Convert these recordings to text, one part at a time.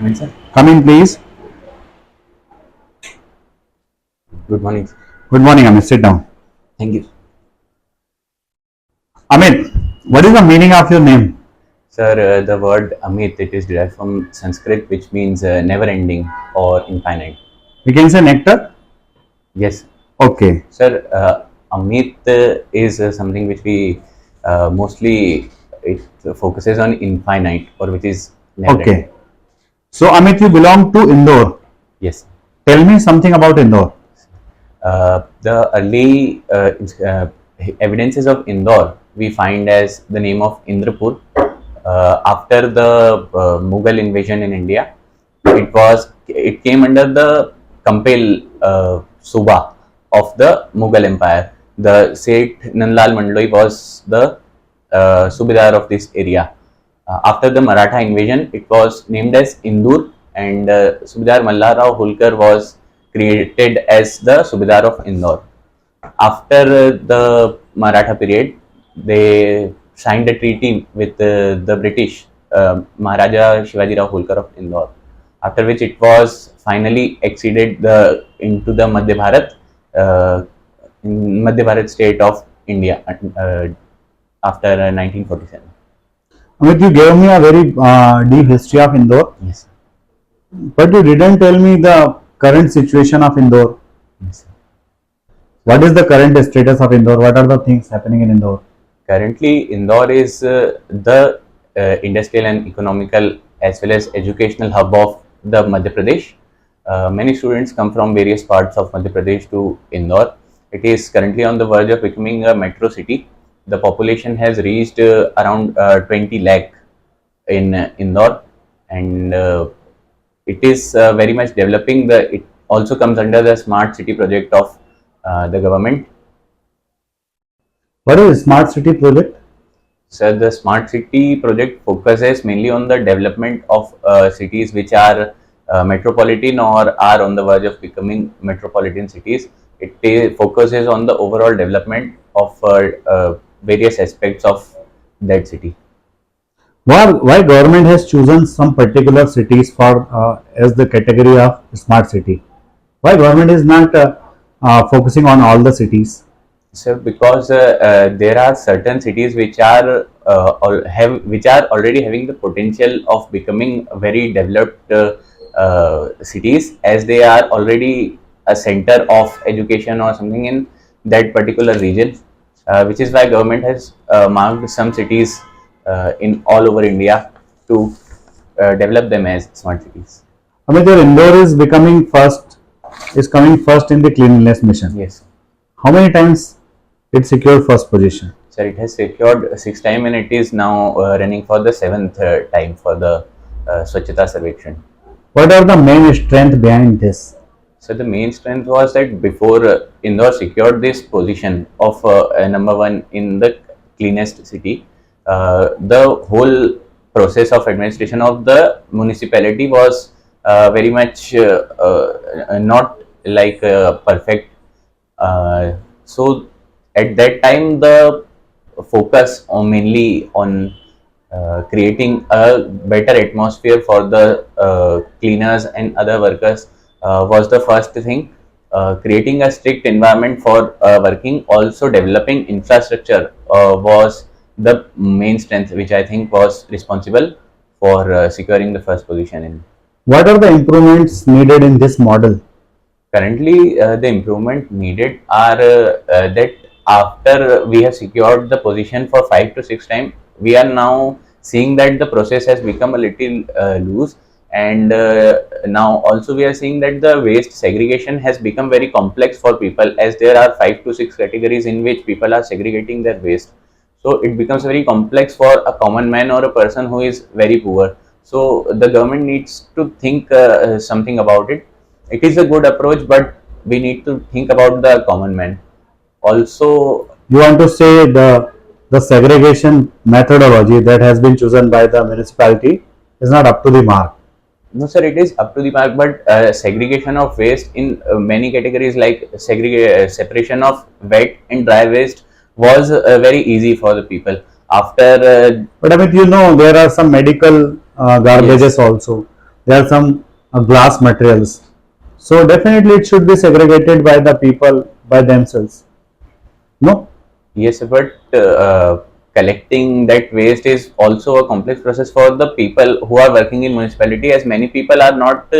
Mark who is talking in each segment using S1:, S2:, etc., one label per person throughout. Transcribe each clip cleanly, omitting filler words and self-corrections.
S1: Come in, sir.
S2: Come in, please.
S1: Good morning.
S2: Good morning, Amit. Sit down.
S1: Thank you.
S2: Amit, what is the meaning of your name?
S1: Sir, the word Amit, it is derived from Sanskrit, which means never ending or infinite.
S2: We can say nectar?
S1: Yes.
S2: Okay.
S1: Sir, Amit is something which we mostly it focuses on infinite or which is never ending.
S2: Okay. So, Amit, you belong to Indore.
S1: Yes.
S2: Tell me something about Indore.
S1: The early evidences of Indore we find as the name of Indrapur. After the Mughal invasion in India, it came under the Kampil Suba of the Mughal Empire. The Seth Nanlal Mandloi was the Subedar of this area. After the Maratha invasion, it was named as Indore, and Subedar Mallarao Holkar was created as the Subedar of Indore. After the Maratha period, they signed a treaty with the British, Maharaja Shivaji Rao Holkar of Indore. After which it was finally acceded into the Madhya Bharat state of India after 1947.
S2: Amit, you gave me a very deep history of Indore,
S1: Yes.
S2: but you didn't tell me the current situation of Indore.
S1: Yes.
S2: What is the current status of Indore? What are the things happening in Indore?
S1: Currently, Indore is the industrial and economical as well as educational hub of the Madhya Pradesh. Many students come from various parts of Madhya Pradesh to Indore. It is currently on the verge of becoming a metro city. The population has reached around 20 lakh in Indore, and it is very much developing. It also comes under the smart city project of the government.
S2: What is Smart City project?
S1: So the smart city project focuses mainly on the development of cities which are metropolitan or are on the verge of becoming metropolitan cities. It focuses on the overall development of various aspects of that city.
S2: Why government has chosen some particular cities for as the category of smart city? Why government is not focusing on all the cities?
S1: So because there are certain cities which are which are already having the potential of becoming very developed cities, as they are already a center of education or something in that particular region, which is why government has marked some cities in all over India to develop them as smart cities.
S2: Amit, your Indore is coming first in the cleanliness mission.
S1: Yes.
S2: How many times it secured first position?
S1: Sir, it has secured 6 times and it is now running for the seventh time for the Swachhata Sarvekshan.
S2: What are the main strength behind this?
S1: So the main strength was that before Indore secured this position of number one in the cleanest city, the whole process of administration of the municipality was very much not like perfect. So at that time, the focus on mainly on creating a better atmosphere for the cleaners and other workers was the first thing. Creating a strict environment for working, also developing infrastructure was the main strength, which I think was responsible for securing the first position in.
S2: What are the improvements needed in this model?
S1: Currently, the improvement needed are that after we have secured the position for 5 to 6 times, we are now seeing that the process has become a little loose, and now also we are seeing that the waste segregation has become very complex for people, as there are 5 to 6 categories in which people are segregating their waste. So it becomes very complex for a common man or a person who is very poor. So the government needs to think something about it. It is a good approach, but we need to think about the common man. Also,
S2: You want to say the segregation methodology that has been chosen by the municipality is not up to the mark.
S1: no, sir, it is up to the mark, but segregation of waste in many categories like separation of wet and dry waste was very easy for the people. After
S2: But I mean, you know, there are some medical garbages
S1: yes,
S2: also. there are some glass materials. So definitely it should be segregated by the people by themselves. No?
S1: Yes, but collecting that waste is also a complex process for the people who are working in municipality, as many people are not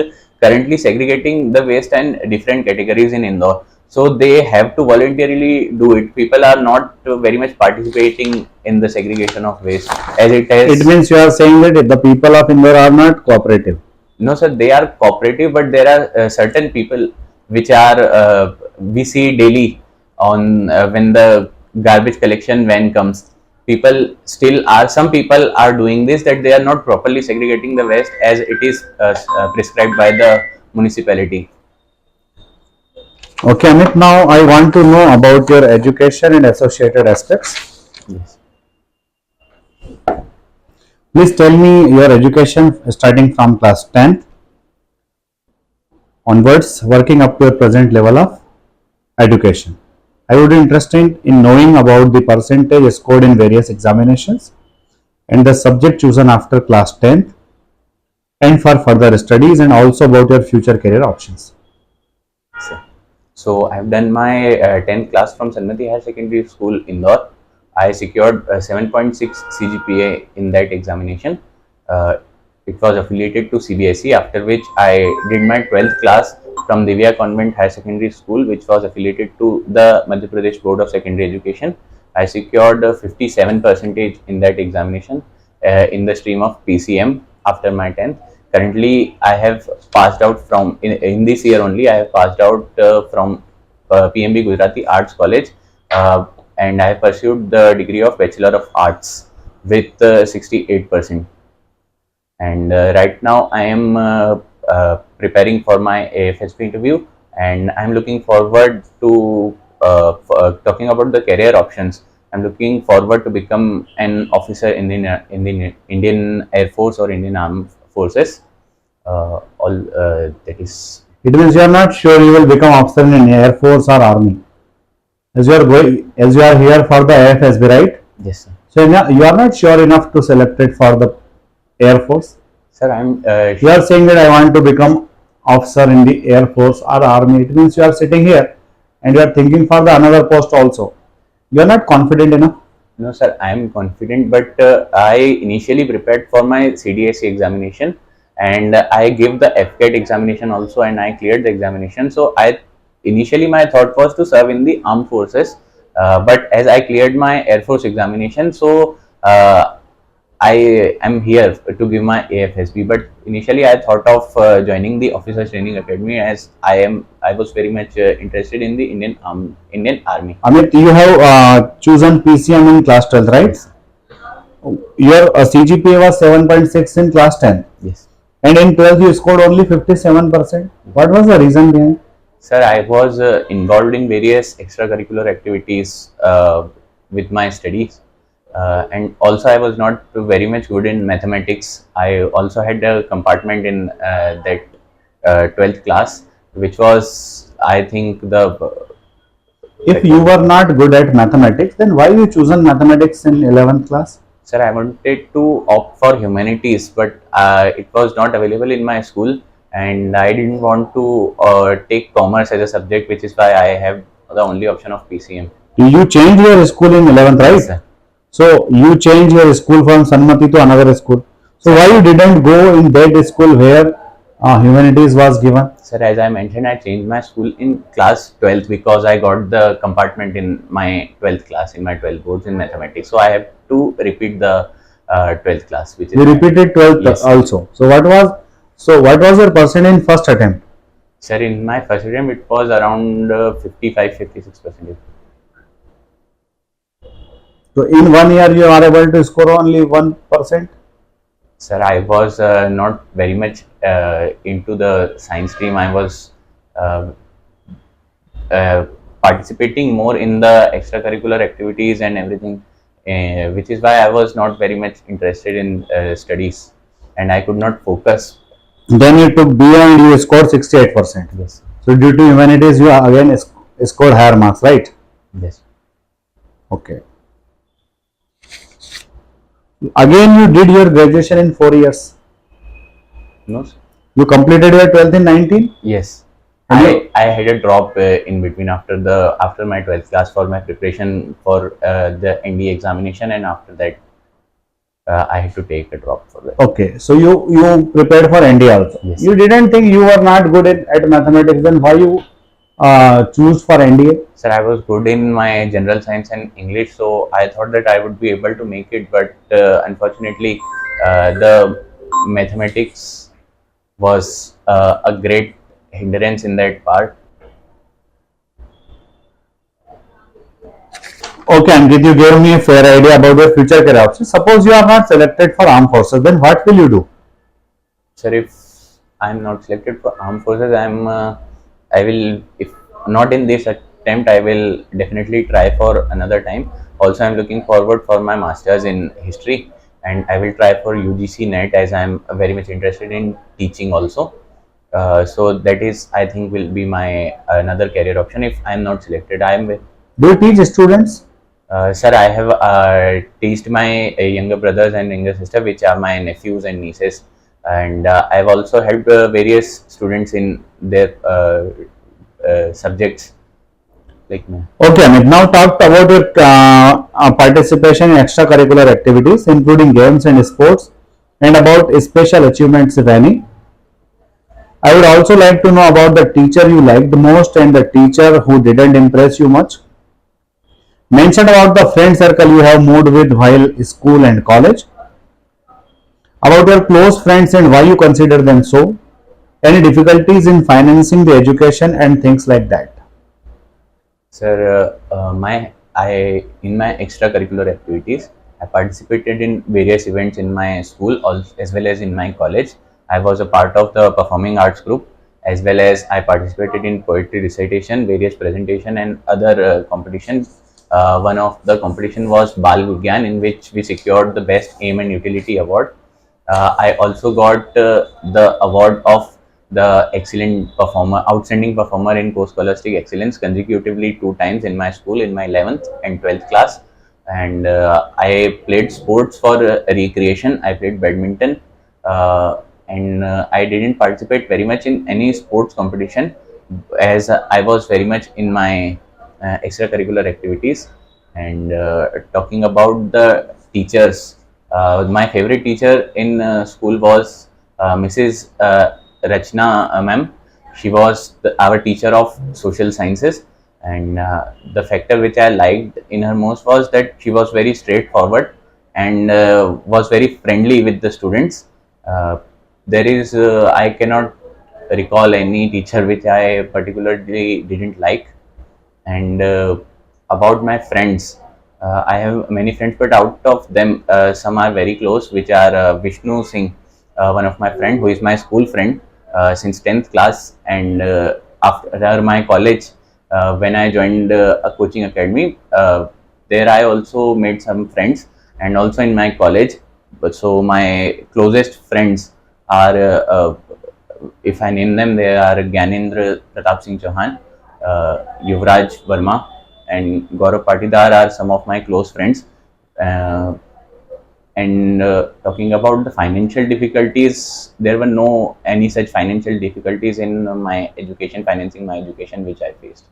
S1: currently segregating the waste and different categories in Indore. So they have to voluntarily do it. People are not very much participating in the segregation of waste, as it
S2: It
S1: has.
S2: means you are saying that the people of Indore are not cooperative.
S1: No, sir, they are cooperative, but there are certain people which are we see daily on when the garbage collection van comes. People still are, some people are doing this, that they are not properly segregating the waste as it is prescribed by the municipality.
S2: Okay, Amit, now I want to know about your education and associated aspects.
S1: Yes.
S2: Please tell me your education starting from class 10th onwards, working up to your present level of education. I would be interested in knowing about the percentage scored in various examinations and the subject chosen after class 10th and for further studies, and also about your future career options.
S1: So I've done my 10th class from Sanmati Higher Secondary School, Indore. I secured 7.6 CGPA in that examination. Uh, it was affiliated to CBSE, after which I did my 12th class from Divya Convent Higher Secondary School, which was affiliated to the Madhya Pradesh Board of Secondary Education. I secured 57 percentage in that examination in the stream of PCM after my 10th. Currently, I have passed out from in this year only. I have passed out from PMB Gujarati Arts College, and I have pursued the degree of Bachelor of Arts with 68%. And right now, I am preparing for my AFSP interview, and I am looking forward to talking about the career options. I'm looking forward to become an officer in the Indian Air Force or Indian Armed Forces. All that is.
S2: It means you are not sure you will become officer in Air Force or Army. As you are going, as you are here for the AFSB, right?
S1: Yes, sir.
S2: So you are not sure enough to select it for the Air Force.
S1: Sir, I'm.
S2: You are saying that I want to become officer in the Air Force or Army. It means you are sitting here and you are thinking for the another post also. You are not confident enough.
S1: No, sir, I am confident, but I initially prepared for my CDSE examination, and I gave the FCAT examination also, and I cleared the examination. So I initially my thought was to serve in the armed forces, but as I cleared my Air Force examination, so I am here to give my AFSB. But initially, I thought of joining the Officer Training Academy, as I was very much interested in the Indian Army.
S2: Amit, you have chosen PCM in class 12, right?
S1: Yes.
S2: Your CGPA was 7.6 in class 10,
S1: Yes.
S2: and in 12 you scored only 57%. What was the reason behind?
S1: Sir, I was involved in various extracurricular activities with my studies, and also I was not very much good in mathematics. I also had a compartment in that 12th class, which was, I think,
S2: If you were not good at mathematics, then why you chosen mathematics in 11th class?
S1: Sir, I wanted to opt for humanities, but it was not available in my school, and I didn't want to take commerce as a subject, which is why I have the only option of PCM.
S2: You changed your school in 11th, right?
S1: Yes, sir.
S2: So you changed your school from Sanmati to another school. So why you didn't go in that school where humanities was given?
S1: Sir, as I mentioned, I changed my school in class 12th because I got the compartment in my 12th class, in my 12th boards in mathematics. So I have to repeat the 12th class, which is
S2: You repeated 12th
S1: yes.
S2: also. So what was your percent in first attempt?
S1: Sir, in my first attempt, it was around 55-56%.
S2: So in 1 year you are able to score only 1%.
S1: Sir, I was not very much into the science stream. I was uh, participating more in the extracurricular activities and everything, which is why I was not very much interested in studies, and I could not focus.
S2: Then you took B and you scored 68%.
S1: Yes,
S2: So due to humanities you again scored higher marks, right?
S1: yes.
S2: Okay. Again you did your graduation in 4 years.
S1: No, sir.
S2: You completed your 12th in 19?
S1: Yes.
S2: And
S1: I had a drop in between after my 12th class for my preparation for the ND examination, and after that I had to take a drop for that.
S2: Okay, so you prepared for ND also.
S1: Yes.
S2: You didn't think you were not good at mathematics, then why you choose for NDA?
S1: Sir, I was good in my general science and English, so I thought that I would be able to make it, but unfortunately, the mathematics was a great hindrance in that part.
S2: Okay, Ankit, you gave me a fair idea about your future career options. Suppose you are not selected for armed forces, then what will you do?
S1: Sir, if I'm not selected for armed forces, I will, if not in this attempt, I will definitely try for another time. Also, I'm looking forward for my masters in history, and I will try for UGC NET, as I'm very much interested in teaching also. So that is, I think, will be my another career option if I'm not selected.
S2: Do you teach students?
S1: Sir, I have teached my younger brothers and younger sister, which are my nephews and nieces, and I've also helped various students in their subjects like me.
S2: Okay, Amit. Now talk about your participation in extracurricular activities, including games and sports, and about special achievements, if any. I would also like to know about the teacher you liked the most and the teacher who didn't impress you much. Mention about the friend circle you have moved with while school and college. About your close friends and why you consider them so. Any difficulties in financing the education and things like that.
S1: Sir, my I in my extracurricular activities, I participated in various events in my school, as well as in my college. I was a part of the performing arts group, as well as I participated in poetry recitation, various presentation, and other competitions. One of the competition was Bal Vigyan, in which we secured the best aim and utility award. I also got the award of the excellent performer, outstanding performer in co-scholastic excellence consecutively 2 times in my school in my 11th and 12th class. And I played sports for recreation. I played badminton, and I didn't participate very much in any sports competition, as I was very much in my extracurricular activities. And talking about the teachers, my favorite teacher in school was Mrs. Rachna ma'am. She was our teacher of social sciences, and the factor which I liked in her most was that she was very straightforward and was very friendly with the students. I cannot recall any teacher which I particularly didn't like. And about my friends, I have many friends, but out of them, some are very close, which are Vishnu Singh, one of my friend who is my school friend since 10th class. And after my college, when I joined a coaching academy, there I also made some friends, and also in my college. But so my closest friends are, if I name them, they are Gyanendra Pratap Singh Chauhan, Yuvraj Verma, and Gaurav Patidar are some of my close friends. Uh, and talking about the financial difficulties, there were no any such financial difficulties in my education, financing my education, which I faced.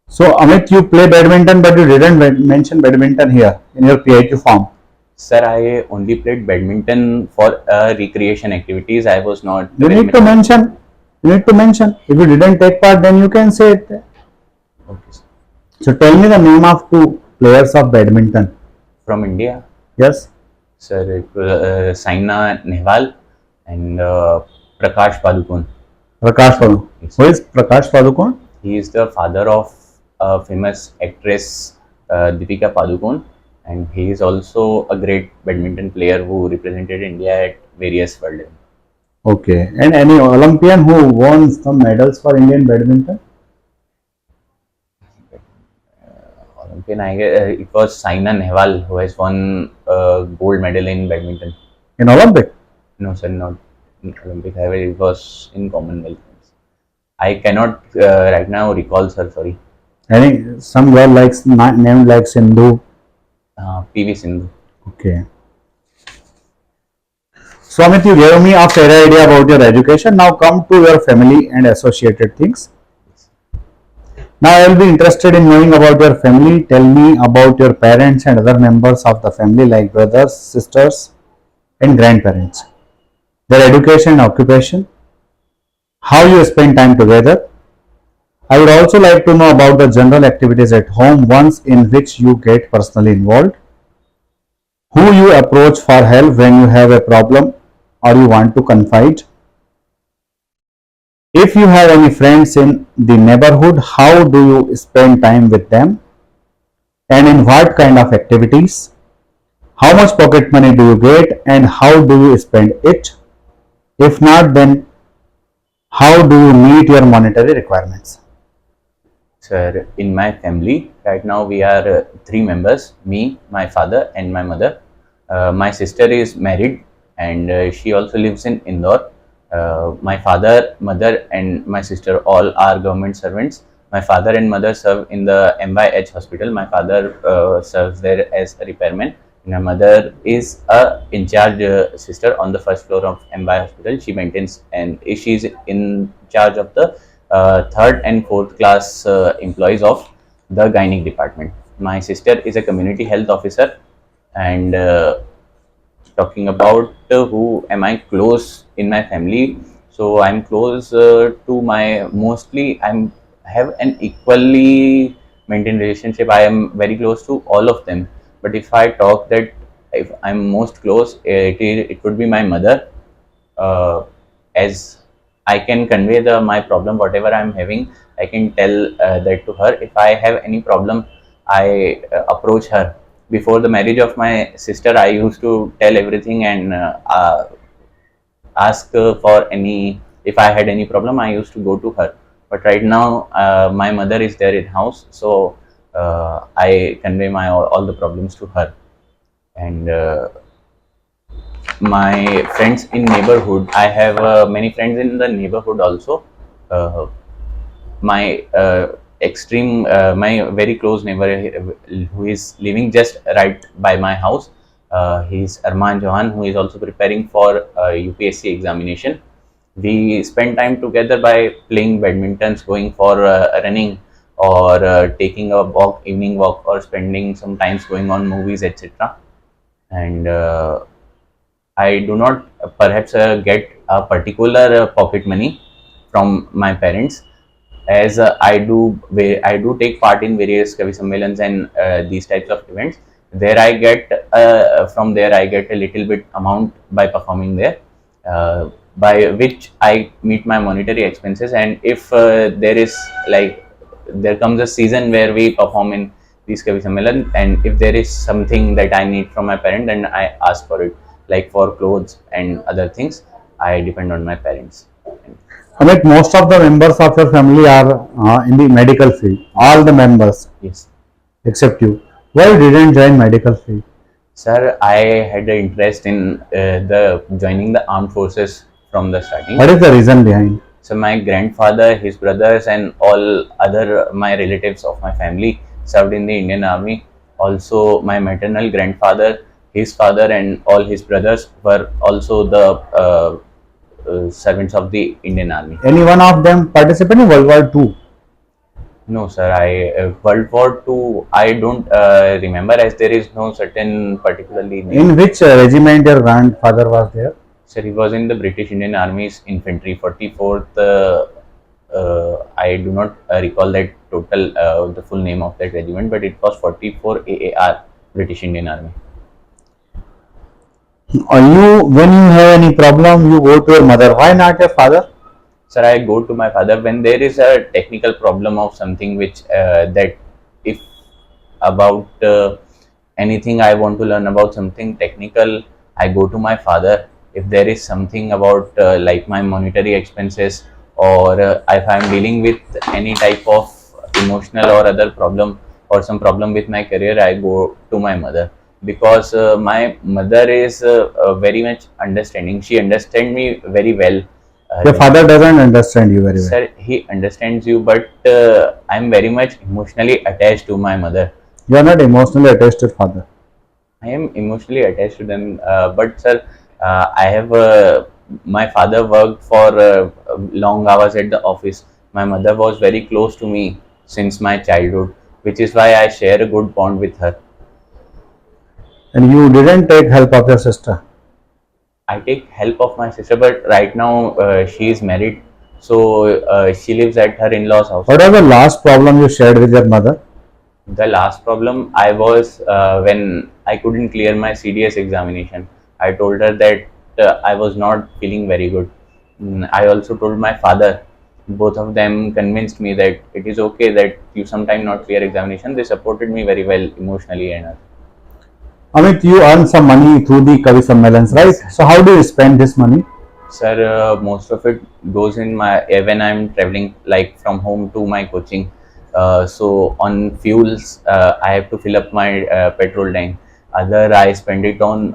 S2: So Amit, you play badminton, but you didn't mention badminton here in your PIQ form.
S1: Sir, I only played badminton for recreation activities. I was not.
S2: You need to mention. You need to mention. If you didn't take part, then you can say it.
S1: Okay, sir.
S2: So tell me the name of two players of badminton.
S1: From India,
S2: Yes.
S1: sir, it was Saina Nehwal and Prakash Padukone.
S2: Prakash Padukone.
S1: Yes.
S2: Who is Prakash Padukone?
S1: He is the father of famous actress Deepika Padukone, and he is also a great badminton player who represented India at various world events.
S2: Okay. And any Olympian who won some medals for Indian badminton?
S1: Olympian, it was Saina Nehwal who has won gold medal in badminton.
S2: In Olympic?
S1: No, sir, not in Olympic. However, it was in Commonwealth. I cannot right now recall, sir. Sorry.
S2: Any some girl likes named like Sindhu.
S1: PV Sindhu.
S2: Okay. So Amit, you gave me a fair idea about your education. Now come to your family and associated things. Now I will be interested in knowing about your family. Tell me about your parents and other members of the family like brothers, sisters and grandparents. Their education and occupation. How you spend time together. I would also like to know about the general activities at home, ones in which you get personally involved. Who you approach for help when you have a problem or you want to confide. If you have any friends in the neighborhood, how do you spend time with them and in what kind of activities? How much pocket money do you get and how do you spend it? If not, then how do you meet your monetary requirements?
S1: Sir, in my family, right now we are three members, me, my father and my mother. My sister is married and she also lives in Indore. My father, mother and my sister all are government servants. My father and mother serve in the MYH hospital. My father serves there as a repairman. My mother is a in charge sister on the first floor of MY hospital. She maintains and she is in charge of the third and fourth class employees of the gynec department. My sister is a community health officer. And talking about who am I close in my family, so I'm close to my mostly I'm have an equally maintained relationship. I am very close to all of them, but if I talk that if I'm most close, it would be my mother, as I can convey my problem, whatever I'm having. I can tell that to her. If I have any problem, I approach her. Before the marriage of my sister, I used to tell everything and ask for any. If I had any problem, I used to go to her. But right now, my mother is there in house, so I convey my all the problems to her. And my friends in neighborhood, I have many friends in the neighborhood also. My my very close neighbor who is living just right by my house, he's Arman Johan, who is also preparing for UPSC examination. We spend time together by playing badmintons, going for running, or taking a walk, evening walk, or spending some times going on movies, etc. And I do not perhaps get a particular pocket money from my parents, as I do take part in various Kavi Sammelans and these types of events. There I get from there I get a little bit amount by performing there, by which I meet my monetary expenses. And if there is like there comes a season where we perform in these Kavi Sammelan, and if there is something that I need from my parent, then I ask for it, like for clothes and other things. I depend on my parents.
S2: Amit, most of the members of your family are in the medical field. All the members
S1: Yes.
S2: except you. Why you didn't join medical field?
S1: Sir, I had an interest in the joining the armed forces from the starting.
S2: What is the reason behind?
S1: So my grandfather, his brothers, and all other my relatives of my family served in the Indian Army. Also, my maternal grandfather, his father, and all his brothers were also the servants of the Indian Army.
S2: Any one of them participate in World War II?
S1: No, sir. World War II. I don't remember, as there is no certain particularly name.
S2: In which regiment your grandfather was there?
S1: Sir, he was in the British Indian Army's infantry, 44th. I do not recall that total the full name of that regiment, but it was 44 AAR, British Indian Army.
S2: When you have any problem, you go to your mother. Why not your father?
S1: Sir, I go to my father when there is a technical problem of something which that if about anything I want to learn about something technical, I go to my father. If there is something about like my monetary expenses, or if I am dealing with any type of emotional or other problem, or some problem with my career, I go to my mother, because my mother is very much understanding. She understands me very well.
S2: Your father doesn't understand you very well.
S1: Sir, he understands you, but I'm very much emotionally attached to my mother.
S2: You are not emotionally attached to your father.
S1: I am emotionally attached to them, but sir, I have my father worked for long hours at the office. My mother was very close to me since my childhood, which is why I share a good bond with her.
S2: And you didn't take help of your sister.
S1: I take help of my sister, but right now she is married, so she lives at her in-laws' house.
S2: What was the last problem you shared with your mother?
S1: The last problem I was when I couldn't clear my CDS examination. I told her that I was not feeling very good. I also told my father. Both of them convinced me that it is okay that you sometime not clear examination. They supported me very well emotionally and
S2: Amit, you earn some money through the Kavi Sammelans, right?
S1: yes.
S2: So how do you spend this money?
S1: Sir, most of it goes in my when I'm traveling, like from home to my coaching. So on fuels, I have to fill up my petrol tank. Other, I spend it on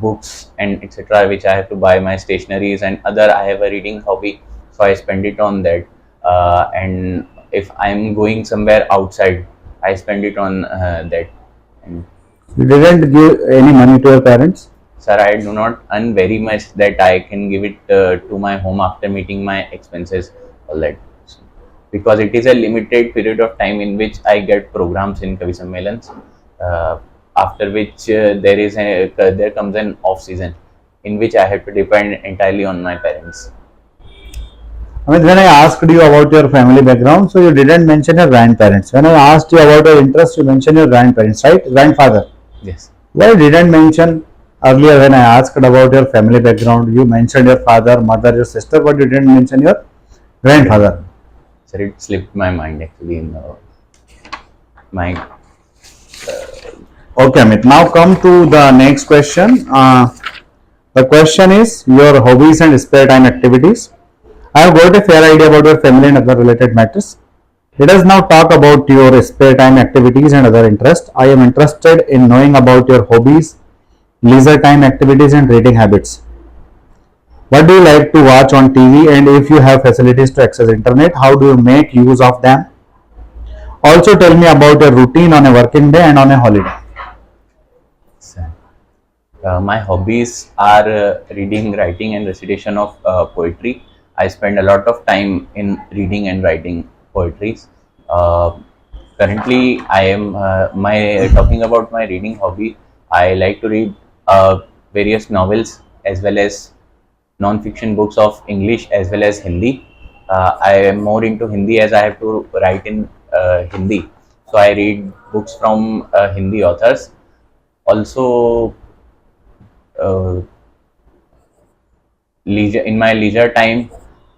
S1: books and etc., which I have to buy my stationaries. And other, I have a reading hobby, so I spend it on that. And if I'm going somewhere outside, I spend it on that. And
S2: You didn't give any money to your parents.
S1: sir, I do not earn very much that I can give it to my home after meeting my expenses, all that. So, because it is a limited period of time in which I get programs in Kavi Sammelans, after which there comes an off season in which I have to depend entirely on my parents.
S2: Amit, when I asked you about your family background, so you didn't mention your grandparents. When I asked you about your interest, you mentioned your grandparents, right? Grandfather.
S1: Yes,
S2: Why you didn't mention earlier when I asked about your family background? You mentioned your father, mother, your sister, but you didn't mention your grandfather.
S1: sir, it slipped my mind actually in my
S2: Okay, Amit. Now come to the next question. The question is your hobbies and spare time activities. I have got a fair idea about your family and other related matters. Let us now talk about your spare time activities and other interests. I am interested in knowing about your hobbies, leisure time activities, and reading habits. What do you like to watch on TV, and if you have facilities to access internet, how do you make use of them? Also tell me about your routine on a working day and on a holiday.
S1: sir. My hobbies are reading, writing, and recitation of poetry. I spend a lot of time in reading and writing poetries. Uh, Currently, I am my talking about my reading hobby. I like to read various novels as well as non-fiction books of English as well as Hindi. I am more into Hindi as I have to write in Hindi. So I read books from Hindi authors. Also, uh, leisure in my leisure time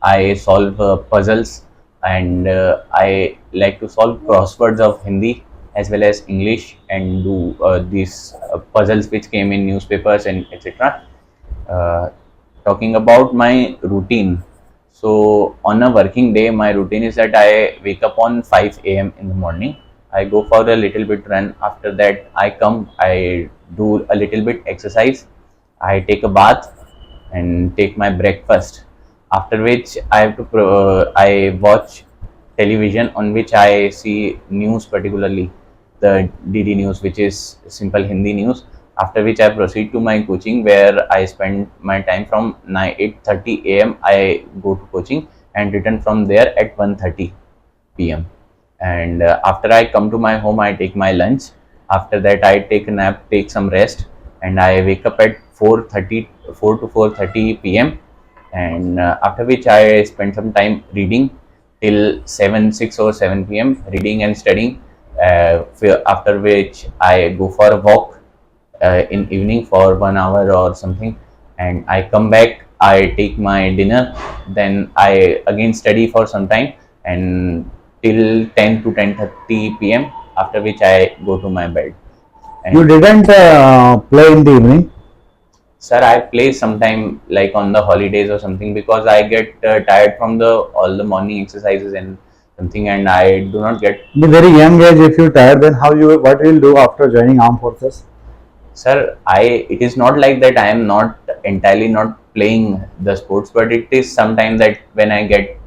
S1: I solve puzzles, and I like to solve crosswords of Hindi as well as English, and do these puzzles which came in newspapers and etc. uh, Talking about my routine, so on a working day my routine is that I wake up on 5 a.m. in the morning. I go for a little bit run. After that I come, I do a little bit exercise. I take a bath and take my breakfast. After which I have to I watch television on which I see news, particularly the DD news, which is simple Hindi news. After which I proceed to my coaching, where I spend my time from 8:30 a.m. I go to coaching and return from there at 1:30 p.m. And after I come to my home, I take my lunch. After that I take a nap, take some rest, and I wake up at 4 to 4:30 p.m. And after which I spend some time reading till 6 or 7 p.m. reading and studying. After which I go for a walk in evening for 1 hour or something, and I come back. I take my dinner, then I again study for some time and till 10 to 10:30 p.m. After which I go to my bed.
S2: You
S1: And
S2: didn't play in the evening.
S1: sir, I play sometime like on the holidays or something, because I get tired from the all the morning exercises and something, and I do not get.
S2: In the very young age, if you tired, then how you what will do after joining armed forces?
S1: Sir, it is not like that I am not entirely not playing the sports, but it is sometimes that when I get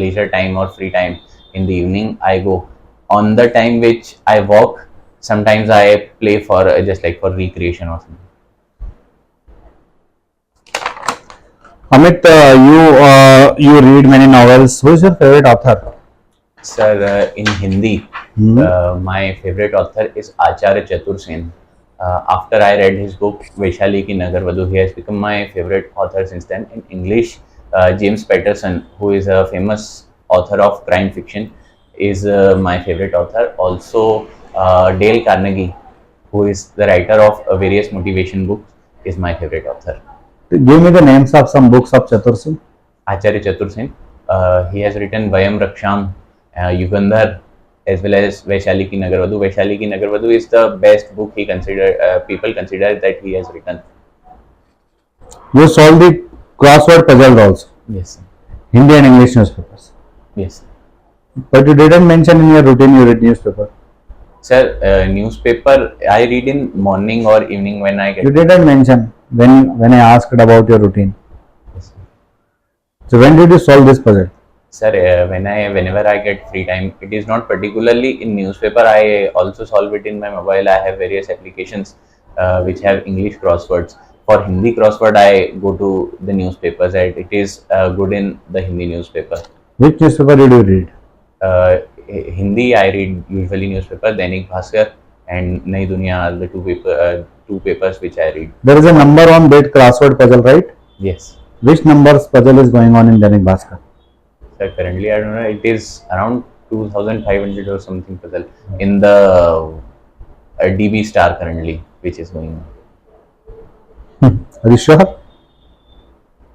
S1: leisure time or free time in the evening, I go. On the time which I walk, sometimes I play for just like for recreation or something.
S2: Amit, you read many novels. Who is your favorite author?
S1: Sir, in Hindi,
S2: Hmm.
S1: my favorite author is Acharya Chatur Sen. After I read his book Vaishali Ki Nagar Vadhu, he has become my favorite author since then. In English, James Patterson, who is a famous author of crime fiction, is my favorite author. Also, Dale Carnegie, who is the writer of various motivation books, is my favorite author.
S2: Give me the names of some books of Chatur Singh.
S1: Acharya Chatur Sen. He has written Vayam Raksham, Yugandhar, as well as Vaishali Ki Nagar Vadhu. Vaishali Ki Nagar Vadhu is the best book people consider that he has written.
S2: You solve the crossword puzzles also,
S1: Yes, sir.
S2: Hindi and English newspapers.
S1: Yes,
S2: But you didn't mention in your routine you read newspaper.
S1: sir. Newspaper I read in morning or evening when I
S2: You
S1: get.
S2: didn't mention when I asked about your routine.
S1: Yes, sir.
S2: So when did you solve this puzzle?
S1: Sir, whenever I get free time, it is not particularly in newspaper. I also solve it in my mobile. I have various applications which have English crosswords. For Hindi crossword, I go to the newspapers, and it is good in the Hindi newspaper.
S2: Which newspaper did you read?
S1: Hindi, I read usually newspaper, Dainik Bhaskar and Nai Duniya are the two papers which I read.
S2: There is a number on that crossword puzzle, right?
S1: Yes.
S2: Which numbers puzzle is going on in Dainik Bhaskar?
S1: So currently, I don't know. It is around 2,500 or something puzzle in the DB Star currently, which is going on.
S2: Are you sure?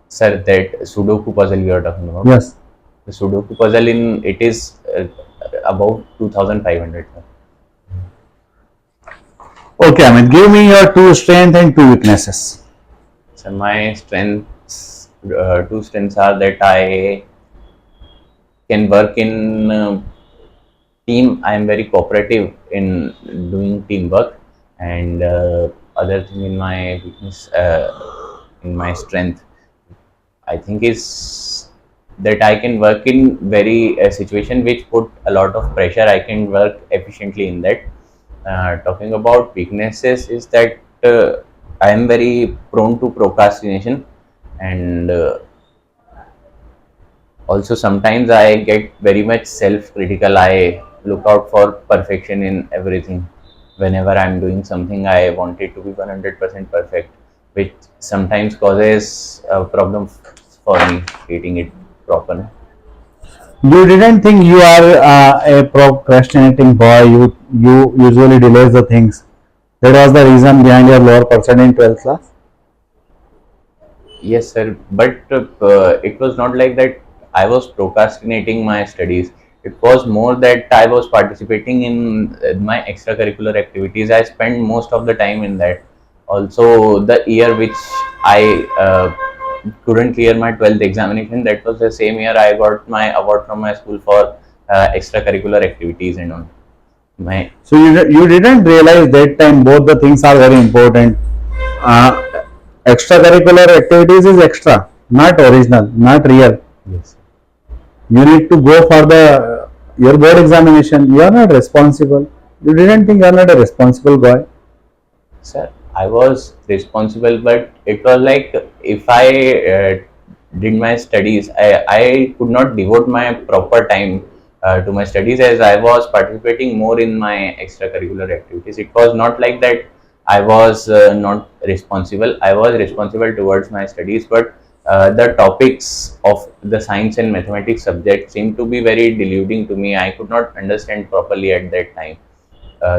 S1: Sir, that Sudoku puzzle you are talking about.
S2: Yes.
S1: The Sudoku puzzle in it is about 2,500.
S2: Okay, Amit, give me your two strengths and two weaknesses.
S1: So my two strengths are that I can work in team. I am very cooperative in doing teamwork, and other thing in my weakness, in my strength, I think is that I can work in very situation which put a lot of pressure. I can work efficiently in that. Talking about weaknesses is that I am very prone to procrastination, and also sometimes I get very much self-critical. I look out for perfection in everything. Whenever I'm doing something, I want it to be 100% perfect, which sometimes causes a problem for me getting it proper.
S2: You didn't think you are a procrastinating boy. You usually delays the things. That was the reason behind your lower percent in 12th class.
S1: Yes, sir. But it was not like that I was procrastinating my studies. It was more that I was participating in my extracurricular activities. I spent most of the time in that. Also, the year which I couldn't clear my 12th examination, that was the same year I got my award from my school for extracurricular activities and all. My
S2: So you didn't realize that time both the things are very important. Extracurricular activities is extra, not original, not real.
S1: yes.
S2: You need to go for the your board examination. You are not responsible. You didn't think you are not a responsible boy.
S1: Sir, I was responsible, but it was like if I did my studies, I could not devote my proper time to my studies as I was participating more in my extracurricular activities. It was not like that I was not responsible. I was responsible towards my studies, but the topics of the science and mathematics subject seemed to be very deluding to me. I could not understand properly at that time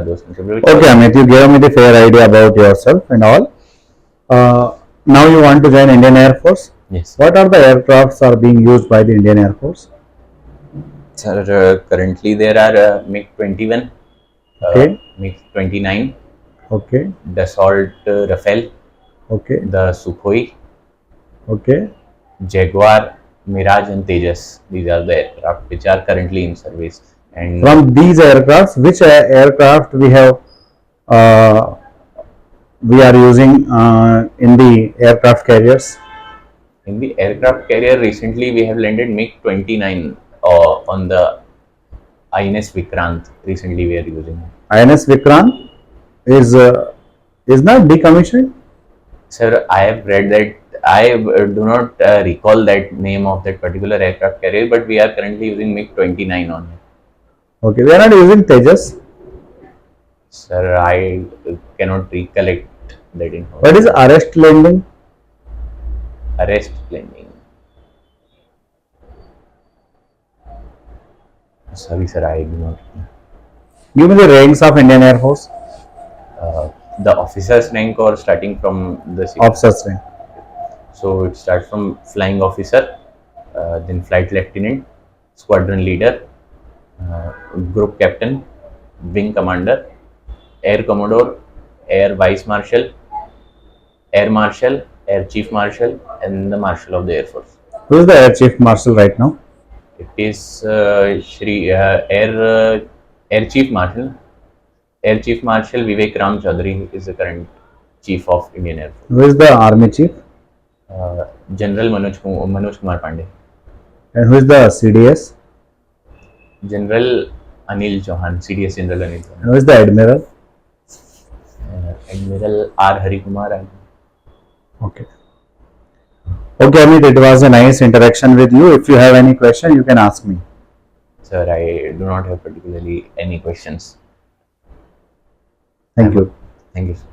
S1: those things.
S2: Okay, Amit, you gave me the fair idea about yourself and all. Now you want to join Indian Air Force.
S1: Yes.
S2: What are the aircrafts are being used by the Indian Air Force?
S1: Sir, currently there are MiG-21,
S2: Okay.
S1: MiG-29,
S2: Okay.
S1: Dassault Rafale,
S2: Okay.
S1: the Sukhoi,
S2: Okay.
S1: Jaguar, Mirage, and Tejas. These are the aircraft which are currently in service. And
S2: From these aircrafts, which aircraft uh, we are using in the aircraft carriers?
S1: in the aircraft carrier, recently we have landed MiG-29 on the INS Vikrant. Recently we are using.
S2: INS Vikrant is not decommissioned.
S1: Sir, I have read that do not recall that name of that particular aircraft carrier, but we are currently using MiG-29 on it.
S2: Okay, we are not using Tejas.
S1: Sir, I cannot recollect that information.
S2: What is arrest landing?
S1: Arrest landing? Sorry, sir, I do not.
S2: Give me the ranks of Indian Air Force.
S1: The officer's rank or starting from the
S2: Officer's rank.
S1: So it starts from flying officer, then flight lieutenant, squadron leader, group captain, wing commander, air commodore, air vice marshal, air chief marshal, and the marshal of the air force.
S2: Who is the Air Chief Marshal right now?
S1: It is Air Chief Marshal. Air Chief Marshal Vivek Ram Chaudhary is the current Chief of Indian Air Force.
S2: Who is the Army Chief?
S1: General Manoj Kumar Pandey.
S2: And who is the CDS?
S1: General Anil Chauhan, CDS General Anil Chauhan.
S2: And who is the Admiral?
S1: Admiral R. Hari Kumar.
S2: Okay. Okay, Amit, it was a nice interaction with you. If you have any question, you can ask me.
S1: Sir, I do not have particularly any questions.
S2: Thank you.
S1: Thank you, sir.